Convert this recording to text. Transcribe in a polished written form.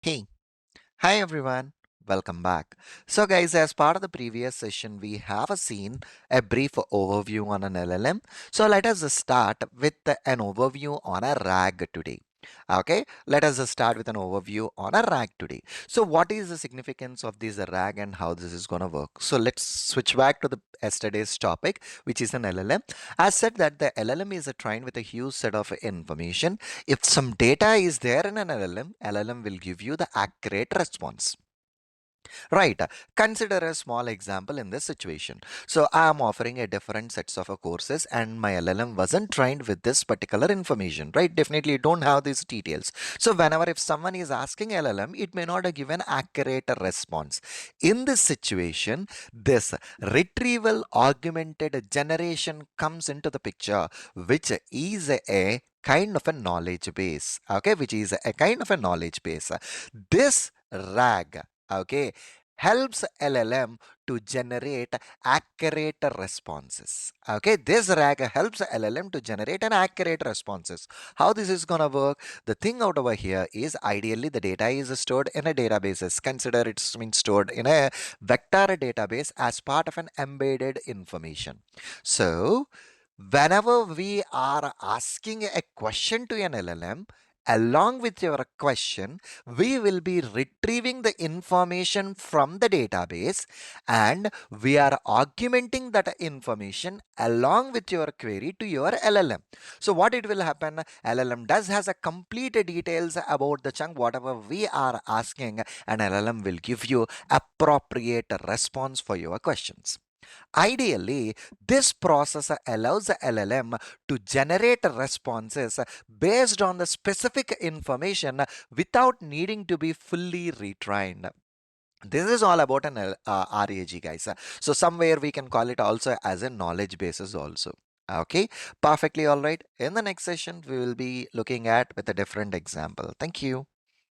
Hey, hi everyone. Welcome back. So, guys, as part of the previous session, we have seen a brief overview on an LLM. So, let us start with an overview on a RAG today. Okay, let us start with an overview on a RAG today. So, what is the significance of this RAG and how this is going to work? So, let's switch back to the yesterday's topic, which is an LLM. As said that the LLM is trained with a huge set of information. If some data is there in an LLM will give you the accurate response. Right. Consider a small example in this situation. So I am offering a different sets of courses and my LLM wasn't trained with this particular information, right? Definitely don't have these details. So whenever if someone is asking LLM, it may not give an accurate response. In this situation, this retrieval augmented generation comes into the picture, which is a kind of a knowledge base, okay, which is a kind of a knowledge base. This RAG, okay, helps LLM to generate accurate responses. Okay, this RAG helps LLM to generate an accurate responses. How this is gonna work? The thing out over here is ideally the data is stored in a databases. Consider it's been stored in a vector database as part of an embedded information. So whenever we are asking a question to an LLM, along with your question, we will be retrieving the information from the database and we are augmenting that information along with your query to your LLM. So what it will happen, LLM does has a complete details about the chunk whatever we are asking, and LLM will give you appropriate response for your questions. Ideally, this process allows the LLM to generate responses based on the specific information without needing to be fully retrained. This is all about an RAG, guys. So somewhere we can call it also as a knowledge basis also. Okay, perfectly all right. In the next session, we will be looking at with a different example. Thank you.